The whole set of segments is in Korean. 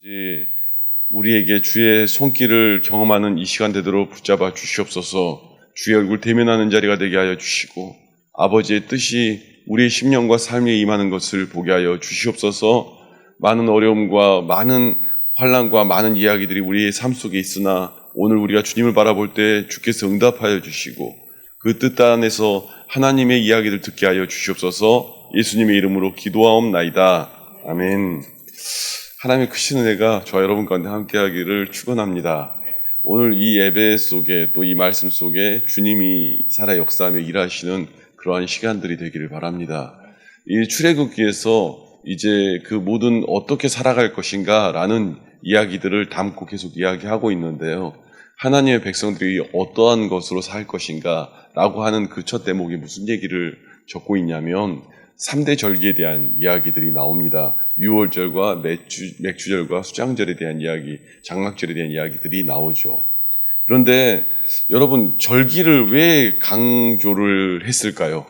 이제 우리에게 주의 손길을 경험하는 이 시간 되도록 붙잡아 주시옵소서. 주의 얼굴 대면하는 자리가 되게 하여 주시고 아버지의 뜻이 우리의 심령과 삶에 임하는 것을 보게 하여 주시옵소서. 많은 어려움과 많은 환난과 많은 이야기들이 우리의 삶 속에 있으나 오늘 우리가 주님을 바라볼 때 주께서 응답하여 주시고 그 뜻 안에서 하나님의 이야기를 듣게 하여 주시옵소서. 예수님의 이름으로 기도하옵나이다. 아멘. 하나님의 크신 은혜가 저와 여러분 가운데 함께하기를 축원합니다. 오늘 이 예배 속에 또 이 말씀 속에 주님이 살아 역사하며 일하시는 그러한 시간들이 되기를 바랍니다. 이 출애굽기에서 이제 그 모든 어떻게 살아갈 것인가 라는 이야기들을 담고 계속 이야기하고 있는데요. 하나님의 백성들이 어떠한 것으로 살 것인가 라고 하는 그 첫 대목이 무슨 얘기를 적고 있냐면 3대 절기에 대한 이야기들이 나옵니다. 유월절과 맥주절과 수장절에 대한 이야기, 장막절에 대한 이야기들이 나오죠. 그런데 여러분, 절기를 왜 강조를 했을까요?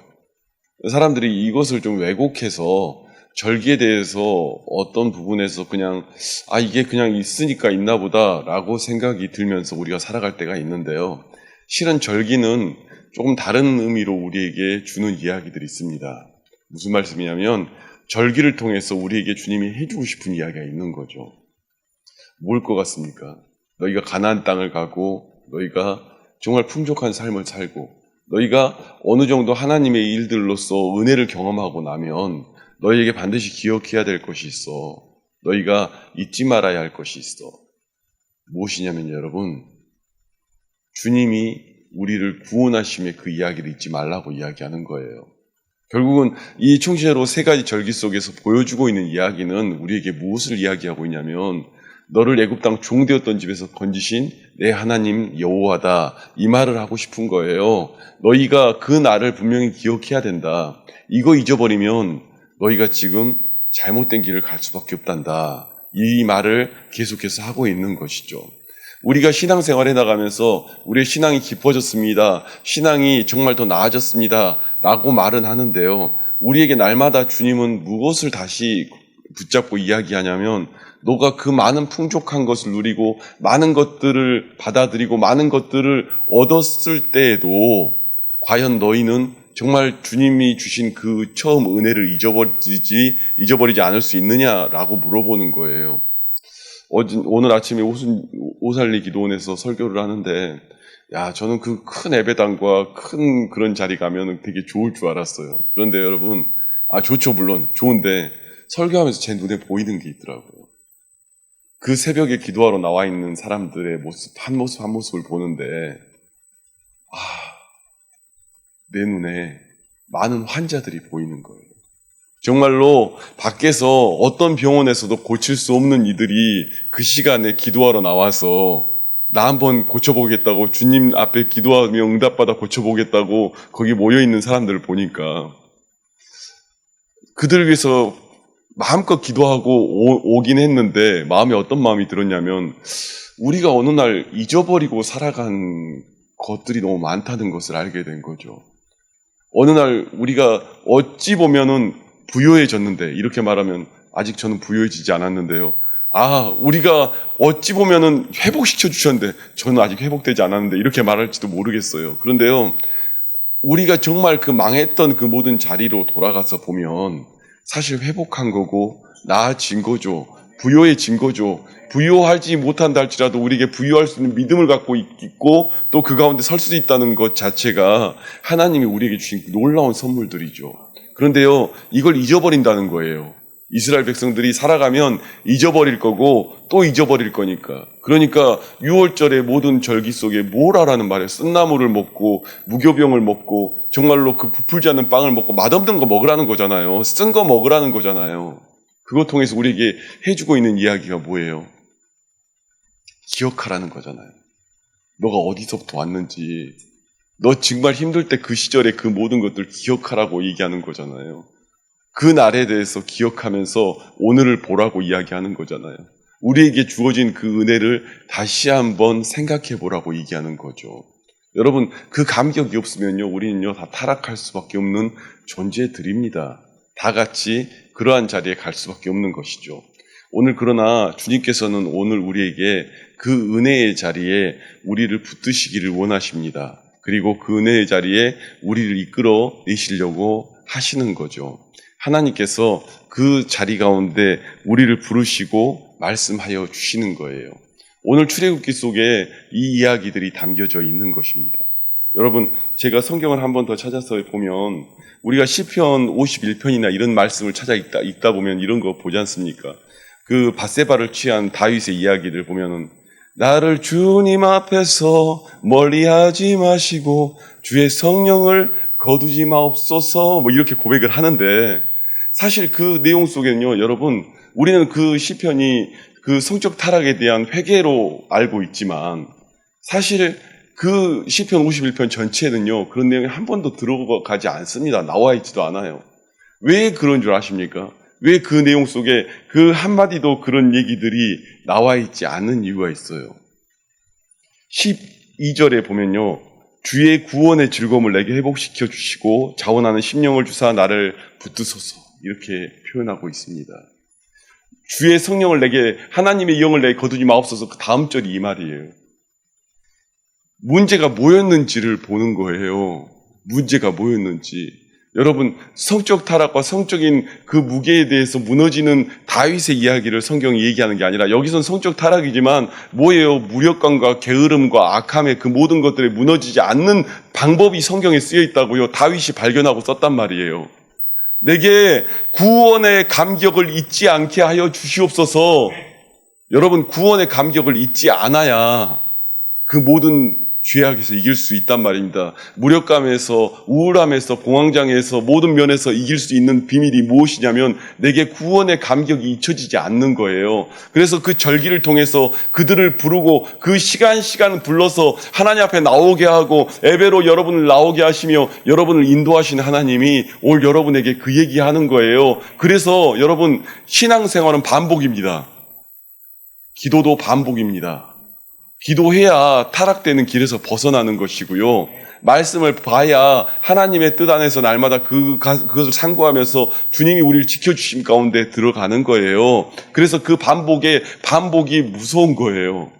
사람들이 이것을 좀 왜곡해서 절기에 대해서 어떤 부분에서 그냥 이게 그냥 있으니까 있나 보다 라고 생각이 들면서 우리가 살아갈 때가 있는데요. 실은 절기는 조금 다른 의미로 우리에게 주는 이야기들이 있습니다. 무슨 말씀이냐면 절기를 통해서 우리에게 주님이 해주고 싶은 이야기가 있는 거죠. 뭘 것 같습니까? 너희가 가나안 땅을 가고 너희가 정말 풍족한 삶을 살고 너희가 어느 정도 하나님의 일들로서 은혜를 경험하고 나면 너희에게 반드시 기억해야 될 것이 있어. 너희가 잊지 말아야 할 것이 있어. 무엇이냐면 여러분, 주님이 우리를 구원하심의 그 이야기를 잊지 말라고 이야기하는 거예요. 결국은 이 총체로 세 가지 절기 속에서 보여주고 있는 이야기는 우리에게 무엇을 이야기하고 있냐면 너를 애굽 땅 종되었던 집에서 건지신 내 하나님 여호와다, 이 말을 하고 싶은 거예요. 너희가 그 날을 분명히 기억해야 된다. 이거 잊어버리면 너희가 지금 잘못된 길을 갈 수밖에 없단다. 이 말을 계속해서 하고 있는 것이죠. 우리가 신앙생활에 나가면서 우리의 신앙이 깊어졌습니다. 신앙이 정말 더 나아졌습니다. 라고 말은 하는데요. 우리에게 날마다 주님은 무엇을 다시 붙잡고 이야기하냐면 너가 그 많은 풍족한 것을 누리고 많은 것들을 받아들이고 많은 것들을 얻었을 때에도 과연 너희는 정말 주님이 주신 그 처음 은혜를 잊어버리지 않을 수 있느냐라고 물어보는 거예요. 오늘 아침에 오살리 기도원에서 설교를 하는데 저는 그 큰 예배당과 큰 그런 자리 가면 되게 좋을 줄 알았어요. 그런데 여러분, 좋죠. 물론 좋은데 설교하면서 제 눈에 보이는 게 있더라고요. 그 새벽에 기도하러 나와 있는 사람들의 모습, 한 모습을 보는데 내 눈에 많은 환자들이 보이는 거예요. 정말로 밖에서 어떤 병원에서도 고칠 수 없는 이들이 그 시간에 기도하러 나와서 나 한번 고쳐보겠다고 주님 앞에 기도하며 응답받아 고쳐보겠다고 거기 모여있는 사람들을 보니까 그들을 위해서 마음껏 기도하고 오긴 했는데 마음에 어떤 마음이 들었냐면 우리가 어느 날 잊어버리고 살아간 것들이 너무 많다는 것을 알게 된 거죠. 어느 날 우리가 어찌 보면은 부유해졌는데, 이렇게 말하면 아직 저는 부유해지지 않았는데요. 우리가 어찌 보면은 회복시켜 주셨는데 저는 아직 회복되지 않았는데 이렇게 말할지도 모르겠어요. 그런데요, 우리가 정말 그 망했던 그 모든 자리로 돌아가서 보면 사실 회복한 거고 나아진 거죠. 부유해진 거죠. 부유하지 못한다 할지라도 우리에게 부유할 수 있는 믿음을 갖고 있고 또 그 가운데 설 수 있다는 것 자체가 하나님이 우리에게 주신 놀라운 선물들이죠. 그런데요, 이걸 잊어버린다는 거예요. 이스라엘 백성들이 살아가면 잊어버릴 거고 또 잊어버릴 거니까. 그러니까 6월절의 모든 절기 속에 뭘 하라는 말이에요. 쓴나물을 먹고 무교병을 먹고 정말로 그 부풀지 않는 빵을 먹고 맛없는 거 먹으라는 거잖아요. 쓴 거 먹으라는 거잖아요. 그것 통해서 우리에게 해주고 있는 이야기가 뭐예요? 기억하라는 거잖아요. 너가 어디서부터 왔는지, 너 정말 힘들 때 그 시절에 그 모든 것들 기억하라고 얘기하는 거잖아요. 그 날에 대해서 기억하면서 오늘을 보라고 이야기하는 거잖아요. 우리에게 주어진 그 은혜를 다시 한번 생각해 보라고 얘기하는 거죠. 여러분, 그 감격이 없으면요, 우리는요 다 타락할 수밖에 없는 존재들입니다. 다 같이 그러한 자리에 갈 수밖에 없는 것이죠. 오늘 그러나 주님께서는 오늘 우리에게 그 은혜의 자리에 우리를 붙드시기를 원하십니다. 그리고 그 은혜의 자리에 우리를 이끌어 내시려고 하시는 거죠. 하나님께서 그 자리 가운데 우리를 부르시고 말씀하여 주시는 거예요. 오늘 출애굽기 속에 이 이야기들이 담겨져 있는 것입니다. 여러분, 제가 성경을 한 번 더 찾아서 보면 우리가 시편 51편이나 이런 말씀을 찾아 읽다 보면 이런 거 보지 않습니까? 그 밧세바를 취한 다윗의 이야기를 보면은 나를 주님 앞에서 멀리하지 마시고 주의 성령을 거두지 마옵소서 뭐 이렇게 고백을 하는데 사실 그 내용 속에는요, 여러분, 우리는 그 시편이 그 성적 타락에 대한 회개로 알고 있지만 사실 그 시편 51편 전체는요, 그런 내용이 한 번도 들어가지 않습니다. 나와 있지도 않아요. 왜 그런 줄 아십니까? 왜 그 내용 속에 그 한마디도 그런 얘기들이 나와 있지 않는 이유가 있어요. 12절에 보면요, 주의 구원의 즐거움을 내게 회복시켜 주시고 자원하는 심령을 주사 나를 붙드소서 이렇게 표현하고 있습니다. 주의 성령을 내게, 하나님의 영을 내게 거두지 마옵소서. 그 다음 절이 이 말이에요. 문제가 뭐였는지를 보는 거예요. 문제가 뭐였는지. 여러분, 성적 타락과 성적인 그 무게에 대해서 무너지는 다윗의 이야기를 성경이 얘기하는 게 아니라 여기선 성적 타락이지만 뭐예요? 무력감과 게으름과 악함의 그 모든 것들이 무너지지 않는 방법이 성경에 쓰여 있다고요. 다윗이 발견하고 썼단 말이에요. 내게 구원의 감격을 잊지 않게 하여 주시옵소서. 여러분, 구원의 감격을 잊지 않아야 그 모든 죄악에서 이길 수 있단 말입니다. 무력감에서, 우울함에서, 공황장애에서 모든 면에서 이길 수 있는 비밀이 무엇이냐면 내게 구원의 감격이 잊혀지지 않는 거예요. 그래서 그 절기를 통해서 그들을 부르고 그 시간 불러서 하나님 앞에 나오게 하고 예배로 여러분을 나오게 하시며 여러분을 인도하시는 하나님이 오늘 여러분에게 그 얘기하는 거예요. 그래서 여러분, 신앙생활은 반복입니다. 기도도 반복입니다. 기도해야 타락되는 길에서 벗어나는 것이고요. 말씀을 봐야 하나님의 뜻 안에서 날마다 그것을 상고하면서 주님이 우리를 지켜주심 가운데 들어가는 거예요. 그래서 그 반복이 무서운 거예요.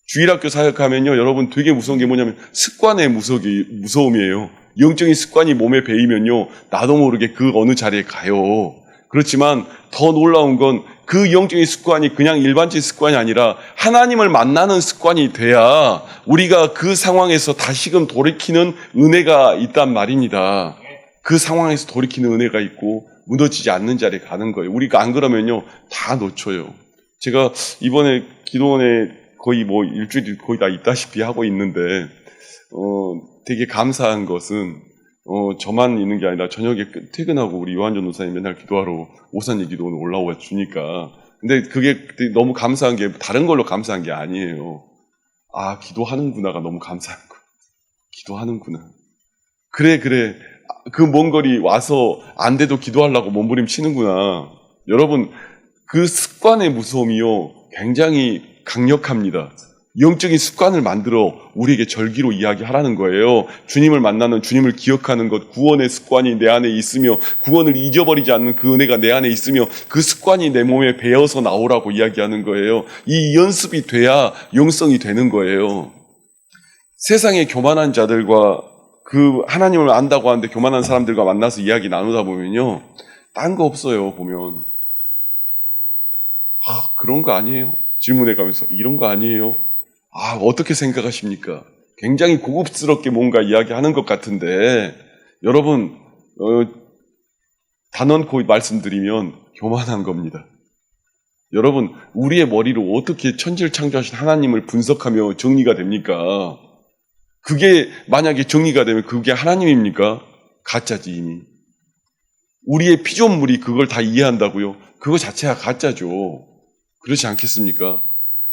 주일학교 사역하면요, 여러분 되게 무서운 게 뭐냐면 습관의 무서움이에요. 영적인 습관이 몸에 배이면요, 나도 모르게 그 어느 자리에 가요. 그렇지만 더 놀라운 건 그 영적인 습관이 그냥 일반적인 습관이 아니라 하나님을 만나는 습관이 돼야 우리가 그 상황에서 다시금 돌이키는 은혜가 있단 말입니다. 그 상황에서 돌이키는 은혜가 있고 무너지지 않는 자리에 가는 거예요. 우리가 안 그러면요, 다 놓쳐요. 제가 이번에 기도원에 거의 일주일 거의 다 있다시피 하고 있는데 되게 감사한 것은 저만 있는 게 아니라 저녁에 퇴근하고 우리 요한전 노사님 맨날 기도하러 오산리 기도원 올라와 주니까. 근데 그게 너무 감사한 게 다른 걸로 감사한 게 아니에요. 아, 기도하는구나가 너무 감사한 거예요. 기도하는구나. 그래. 그 먼 거리 와서 안 돼도 기도하려고 몸부림치는구나. 여러분, 그 습관의 무서움이요, 굉장히 강력합니다. 영적인 습관을 만들어 우리에게 절기로 이야기하라는 거예요. 주님을 만나는, 주님을 기억하는 것, 구원의 습관이 내 안에 있으며 구원을 잊어버리지 않는 그 은혜가 내 안에 있으며 그 습관이 내 몸에 배어서 나오라고 이야기하는 거예요. 이 연습이 돼야 영성이 되는 거예요. 세상의 교만한 자들과 그 하나님을 안다고 하는데 교만한 사람들과 만나서 이야기 나누다 보면요, 딴 거 없어요. 보면 그런 거 아니에요? 질문해 가면서 이런 거 아니에요? 어떻게 생각하십니까? 굉장히 고급스럽게 뭔가 이야기하는 것 같은데 여러분, 단언코 말씀드리면 교만한 겁니다. 여러분, 우리의 머리로 어떻게 천지를 창조하신 하나님을 분석하며 정리가 됩니까? 그게 만약에 정리가 되면 그게 하나님입니까? 가짜지 이미. 우리의 피조물이 그걸 다 이해한다고요? 그거 자체가 가짜죠. 그렇지 않겠습니까?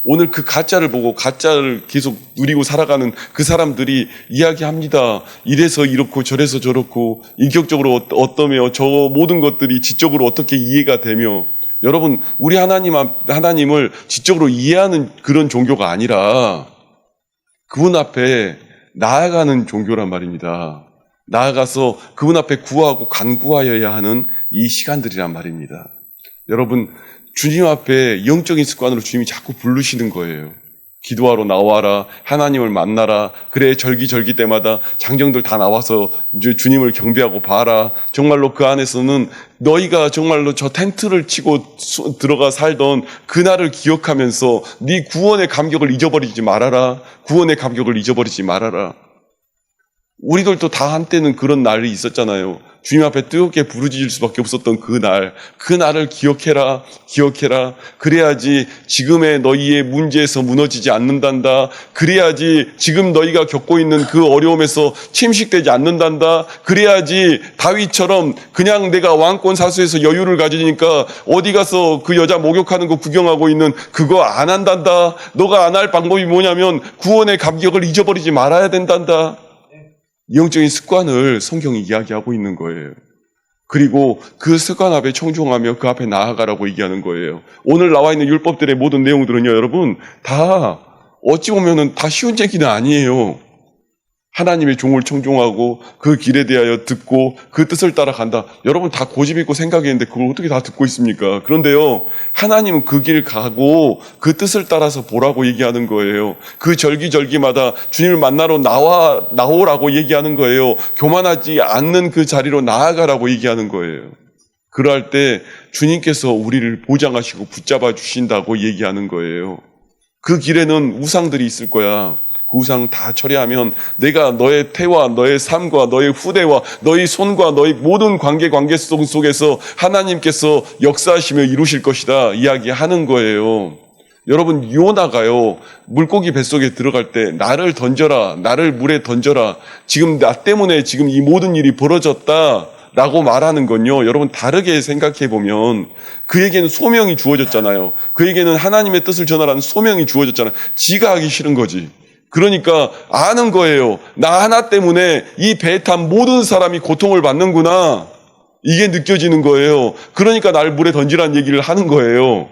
오늘 그 가짜를 보고 가짜를 계속 누리고 살아가는 그 사람들이 이야기합니다. 이래서 이렇고 저래서 저렇고 인격적으로 어떠며 저 모든 것들이 지적으로 어떻게 이해가 되며, 여러분, 우리 하나님을 지적으로 이해하는 그런 종교가 아니라 그분 앞에 나아가는 종교란 말입니다. 나아가서 그분 앞에 구하고 간구하여야 하는 이 시간들이란 말입니다. 여러분, 주님 앞에 영적인 습관으로 주님이 자꾸 부르시는 거예요. 기도하러 나와라. 하나님을 만나라. 그래 절기절기 때마다 장정들 다 나와서 이제 주님을 경배하고 봐라. 정말로 그 안에서는 너희가 정말로 저 텐트를 치고 들어가 살던 그날을 기억하면서 네 구원의 감격을 잊어버리지 말아라. 구원의 감격을 잊어버리지 말아라. 우리들도 다 한때는 그런 날이 있었잖아요. 주님 앞에 뜨겁게 부르짖을 수밖에 없었던 그 날을 기억해라, 기억해라. 그래야지 지금의 너희의 문제에서 무너지지 않는단다. 그래야지 지금 너희가 겪고 있는 그 어려움에서 침식되지 않는단다. 그래야지 다윗처럼 그냥 내가 왕권 사수에서 여유를 가지니까 어디 가서 그 여자 목욕하는 거 구경하고 있는 그거 안 한단다. 너가 안 할 방법이 뭐냐면 구원의 감격을 잊어버리지 말아야 된단다. 영적인 습관을 성경이 이야기하고 있는 거예요. 그리고 그 습관 앞에 청종하며 그 앞에 나아가라고 얘기하는 거예요. 오늘 나와 있는 율법들의 모든 내용들은요, 여러분, 다 어찌 보면은 다 쉬운 얘기는 아니에요. 하나님의 종을 청종하고 그 길에 대하여 듣고 그 뜻을 따라간다. 여러분 다 고집 있고 생각했는데 그걸 어떻게 다 듣고 있습니까? 그런데요, 하나님은 그 길 가고 그 뜻을 따라서 보라고 얘기하는 거예요. 그 절기절기마다 주님을 만나러 나오라고 얘기하는 거예요. 교만하지 않는 그 자리로 나아가라고 얘기하는 거예요. 그럴 때 주님께서 우리를 보장하시고 붙잡아 주신다고 얘기하는 거예요. 그 길에는 우상들이 있을 거야. 그 우상 다 처리하면 내가 너의 태와 너의 삶과 너의 후대와 너의 손과 너의 모든 관계성 속에서 하나님께서 역사하시며 이루실 것이다 이야기하는 거예요. 여러분, 요나가요, 물고기 뱃속에 들어갈 때 나를 던져라, 나를 물에 던져라, 지금 나 때문에 지금 이 모든 일이 벌어졌다 라고 말하는 건요, 여러분 다르게 생각해 보면 그에게는 소명이 주어졌잖아요. 그에게는 하나님의 뜻을 전하라는 소명이 주어졌잖아요. 지가 하기 싫은 거지. 그러니까 아는 거예요. 나 하나 때문에 이 배에 탄 모든 사람이 고통을 받는구나. 이게 느껴지는 거예요. 그러니까 날 물에 던지라는 얘기를 하는 거예요.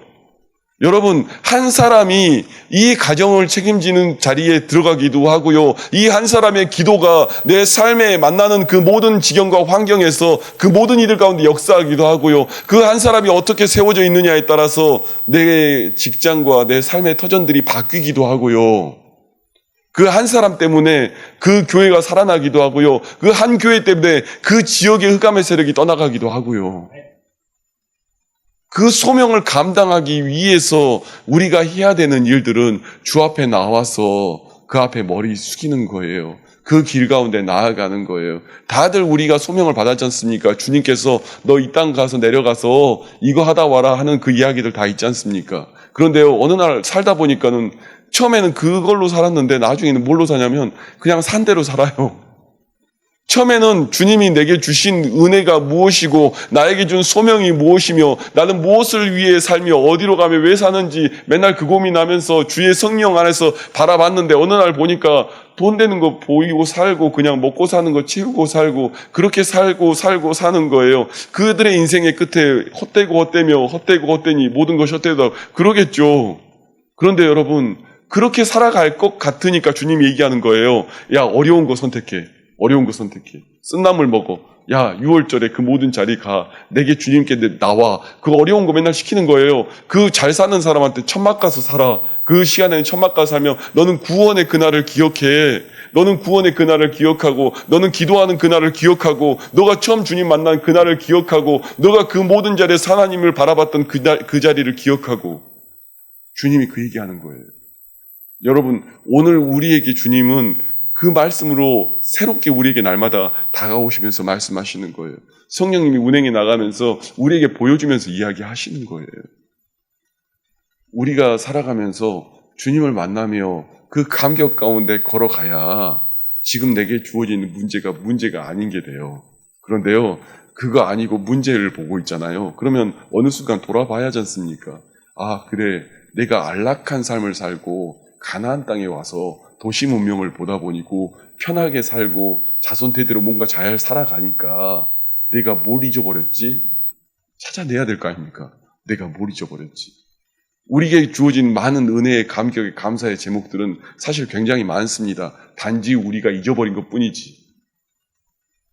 여러분, 한 사람이 이 가정을 책임지는 자리에 들어가기도 하고요. 이 한 사람의 기도가 내 삶에 만나는 그 모든 지경과 환경에서 그 모든 이들 가운데 역사하기도 하고요. 그 한 사람이 어떻게 세워져 있느냐에 따라서 내 직장과 내 삶의 터전들이 바뀌기도 하고요. 그 한 사람 때문에 그 교회가 살아나기도 하고요. 그 한 교회 때문에 그 지역의 흑암의 세력이 떠나가기도 하고요. 그 소명을 감당하기 위해서 우리가 해야 되는 일들은 주 앞에 나와서 그 앞에 머리 숙이는 거예요. 그 길 가운데 나아가는 거예요. 다들 우리가 소명을 받았지 않습니까? 주님께서 너 이 땅 가서 내려가서 이거 하다 와라 하는 그 이야기들 다 있지 않습니까? 그런데요, 어느 날 살다 보니까는 처음에는 그걸로 살았는데 나중에는 뭘로 사냐면 그냥 산 대로 살아요. 처음에는 주님이 내게 주신 은혜가 무엇이고 나에게 준 소명이 무엇이며 나는 무엇을 위해 살며 어디로 가며 왜 사는지 맨날 그 고민하면서 주의 성령 안에서 바라봤는데 어느 날 보니까 돈 되는 거 보이고 살고 그냥 먹고 사는 거 채우고 살고 그렇게 살고 사는 거예요. 그들의 인생의 끝에 헛되고 헛되니 모든 것이 헛되다 그러겠죠. 그런데 여러분, 그렇게 살아갈 것 같으니까 주님이 얘기하는 거예요. 야, 어려운 거 선택해. 쓴나물 먹어. 야, 6월절에 그 모든 자리 가. 내게 주님께 나와. 그 어려운 거 맨날 시키는 거예요. 그 잘 사는 사람한테 천막 가서 살아. 그 시간에는 천막 가서 살면 너는 구원의 그날을 기억해. 너는 구원의 그날을 기억하고 너는 기도하는 그날을 기억하고 너가 처음 주님 만난 그날을 기억하고 너가 그 모든 자리에서 하나님을 바라봤던 그 자리를 기억하고 주님이 그 얘기하는 거예요. 여러분, 오늘 우리에게 주님은 그 말씀으로 새롭게 우리에게 날마다 다가오시면서 말씀하시는 거예요. 성령님이 운행해 나가면서 우리에게 보여주면서 이야기하시는 거예요. 우리가 살아가면서 주님을 만나며 그 감격 가운데 걸어가야 지금 내게 주어지는 문제가 아닌 게 돼요. 그런데요, 그거 아니고 문제를 보고 있잖아요. 그러면 어느 순간 돌아봐야 하지 않습니까? 아, 그래, 내가 안락한 삶을 살고 가나안 땅에 와서 도시 문명을 보다 보니고 편하게 살고 자손 대대로 뭔가 잘 살아가니까 내가 뭘 잊어버렸지? 찾아내야 될 거 아닙니까? 내가 뭘 잊어버렸지? 우리에게 주어진 많은 은혜의 감격의 감사의 제목들은 사실 굉장히 많습니다. 단지 우리가 잊어버린 것 뿐이지.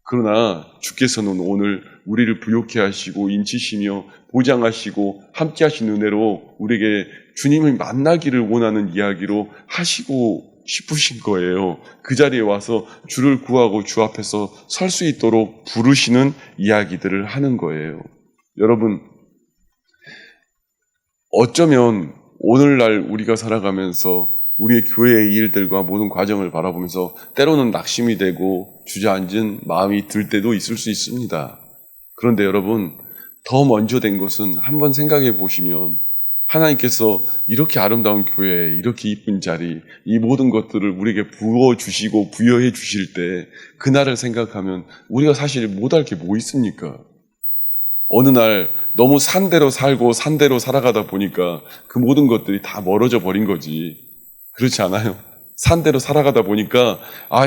그러나 주께서는 오늘 우리를 부욕해 하시고 인치시며 보장하시고 함께 하신 은혜로 우리에게 주님을 만나기를 원하는 이야기로 하시고 싶으신 거예요. 그 자리에 와서 주를 구하고 주 앞에서 설 수 있도록 부르시는 이야기들을 하는 거예요. 여러분, 어쩌면 오늘날 우리가 살아가면서 우리의 교회의 일들과 모든 과정을 바라보면서 때로는 낙심이 되고 주저앉은 마음이 들 때도 있을 수 있습니다. 그런데 여러분, 더 먼저 된 것은 한번 생각해 보시면 하나님께서 이렇게 아름다운 교회, 이렇게 이쁜 자리, 이 모든 것들을 우리에게 부어주시고 부여해 주실 때 그날을 생각하면 우리가 사실 못할 게 뭐 있습니까? 어느 날 너무 산대로 살고 산대로 살아가다 보니까 그 모든 것들이 다 멀어져 버린 거지. 그렇지 않아요? 산대로 살아가다 보니까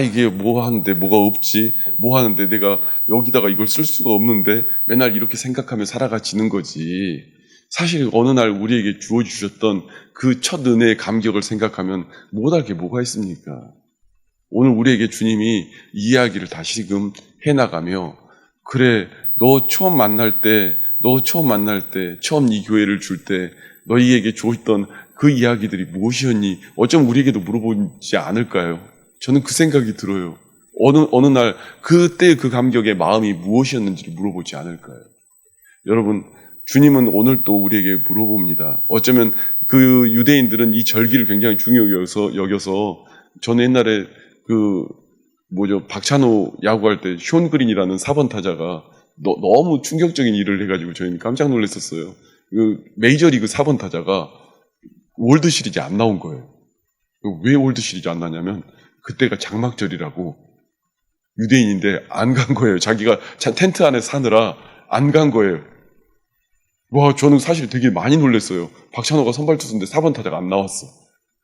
이게 뭐 하는데 뭐가 없지? 뭐 하는데 내가 여기다가 이걸 쓸 수가 없는데 맨날 이렇게 생각하며 살아가지는 거지. 사실 어느 날 우리에게 주어주셨던 그 첫 은혜의 감격을 생각하면 못할 게 뭐가 있습니까? 오늘 우리에게 주님이 이 이야기를 다시금 해나가며 그래, 너 처음 만날 때, 처음 이 교회를 줄 때 너희에게 주었던 그 이야기들이 무엇이었니? 어쩜 우리에게도 물어보지 않을까요? 저는 그 생각이 들어요. 어느 날 그때 그 감격의 마음이 무엇이었는지를 물어보지 않을까요? 여러분, 주님은 오늘 또 우리에게 물어봅니다. 어쩌면 그 유대인들은 이 절기를 굉장히 중요하게 여겨서 저는 옛날에 박찬호 야구할 때 쇼 그린이라는 4번 타자가 너무 충격적인 일을 해가지고 저희는 깜짝 놀랐었어요. 메이저리그 4번 타자가 월드 시리즈 안 나온 거예요. 왜 월드 시리즈 안 나냐면 그때가 장막절이라고 유대인인데 안 간 거예요. 자기가 텐트 안에 사느라 안 간 거예요. 와, 저는 사실 되게 많이 놀랐어요. 박찬호가 선발 투수인데 4번 타자가 안 나왔어.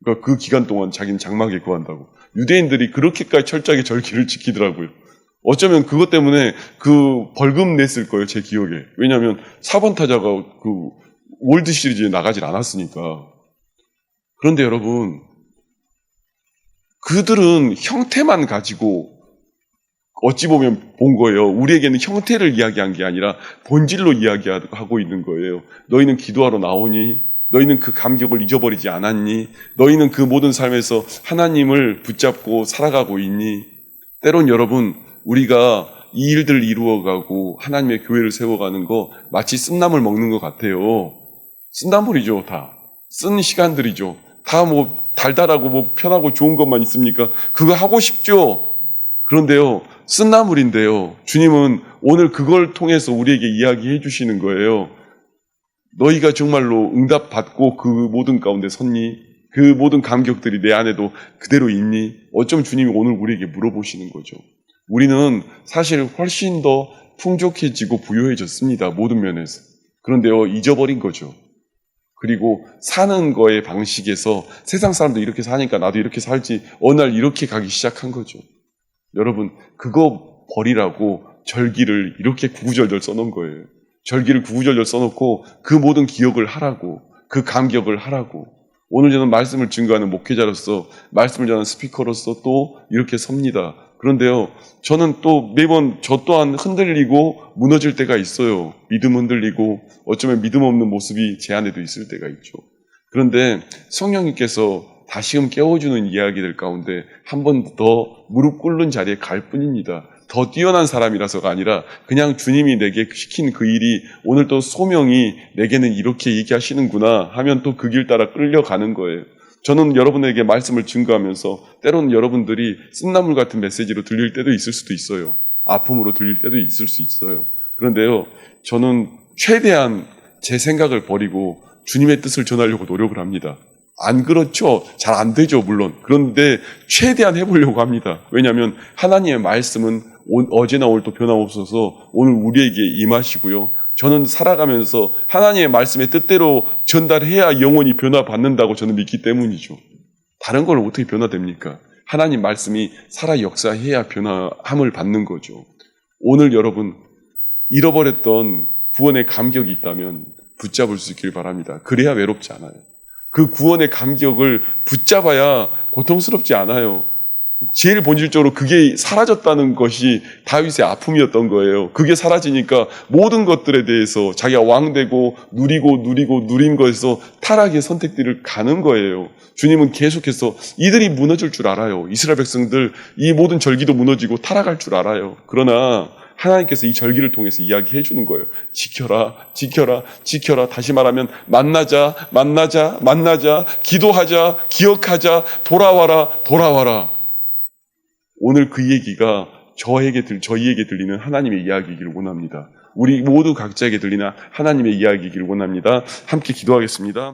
그러니까 그 기간 동안 자기는 장막에 구한다고. 유대인들이 그렇게까지 철저하게 절기를 지키더라고요. 어쩌면 그것 때문에 그 벌금 냈을 거예요, 제 기억에. 왜냐하면 4번 타자가 그 월드 시리즈에 나가질 않았으니까. 그런데 여러분, 그들은 형태만 가지고 어찌 보면 본 거예요. 우리에게는 형태를 이야기한 게 아니라 본질로 이야기하고 있는 거예요. 너희는 기도하러 나오니? 너희는 그 감격을 잊어버리지 않았니? 너희는 그 모든 삶에서 하나님을 붙잡고 살아가고 있니? 때론 여러분, 우리가 이 일들을 이루어가고 하나님의 교회를 세워가는 거 마치 쓴나물 먹는 것 같아요. 쓴나물이죠, 다. 쓴 시간들이죠. 다 달달하고 편하고 좋은 것만 있습니까? 그거 하고 싶죠? 그런데요, 쓴나물인데요. 주님은 오늘 그걸 통해서 우리에게 이야기해 주시는 거예요. 너희가 정말로 응답받고 그 모든 가운데 섰니? 그 모든 감격들이 내 안에도 그대로 있니? 어쩜 주님이 오늘 우리에게 물어보시는 거죠. 우리는 사실 훨씬 더 풍족해지고 부유해졌습니다. 모든 면에서. 그런데요, 잊어버린 거죠. 그리고 사는 거의 방식에서 세상 사람도 이렇게 사니까 나도 이렇게 살지 어느 날 이렇게 가기 시작한 거죠. 여러분, 그거 버리라고 절기를 이렇게 구구절절 써놓은 거예요. 절기를 구구절절 써놓고 그 모든 기억을 하라고, 그 감격을 하라고. 오늘 저는 말씀을 증거하는 목회자로서, 말씀을 전하는 스피커로서 또 이렇게 섭니다. 그런데요, 저는 또 매번 저 또한 흔들리고 무너질 때가 있어요. 믿음 흔들리고 어쩌면 믿음 없는 모습이 제 안에도 있을 때가 있죠. 그런데 성령님께서 다시금 깨워주는 이야기들 가운데 한 번 더 무릎 꿇는 자리에 갈 뿐입니다. 더 뛰어난 사람이라서가 아니라 그냥 주님이 내게 시킨 그 일이 오늘 또 소명이 내게는 이렇게 얘기하시는구나 하면 또 그 길 따라 끌려가는 거예요. 저는 여러분에게 말씀을 증거하면서 때로는 여러분들이 쓴나물 같은 메시지로 들릴 때도 있을 수도 있어요. 아픔으로 들릴 때도 있을 수 있어요. 그런데요, 저는 최대한 제 생각을 버리고 주님의 뜻을 전하려고 노력을 합니다. 안 그렇죠. 잘 안 되죠, 물론. 그런데 최대한 해보려고 합니다. 왜냐하면 하나님의 말씀은 어제나 오늘도 변함없어서 오늘 우리에게 임하시고요. 저는 살아가면서 하나님의 말씀의 뜻대로 전달해야 영혼이 변화받는다고 저는 믿기 때문이죠. 다른 걸 어떻게 변화됩니까? 하나님 말씀이 살아 역사해야 변화함을 받는 거죠. 오늘 여러분, 잃어버렸던 구원의 감격이 있다면 붙잡을 수 있길 바랍니다. 그래야 외롭지 않아요. 그 구원의 감격을 붙잡아야 고통스럽지 않아요. 제일 본질적으로 그게 사라졌다는 것이 다윗의 아픔이었던 거예요. 그게 사라지니까 모든 것들에 대해서 자기가 왕되고 누린 것에서 타락의 선택들을 가는 거예요. 주님은 계속해서 이들이 무너질 줄 알아요. 이스라엘 백성들 이 모든 절기도 무너지고 타락할 줄 알아요. 그러나 하나님께서 이 절기를 통해서 이야기해 주는 거예요. 지켜라, 지켜라, 지켜라. 다시 말하면 만나자, 만나자, 만나자, 기도하자, 기억하자, 돌아와라, 돌아와라. 오늘 그 얘기가 저희에게 들리는 하나님의 이야기이기를 원합니다. 우리 모두 각자에게 들리는 하나님의 이야기이기를 원합니다. 함께 기도하겠습니다.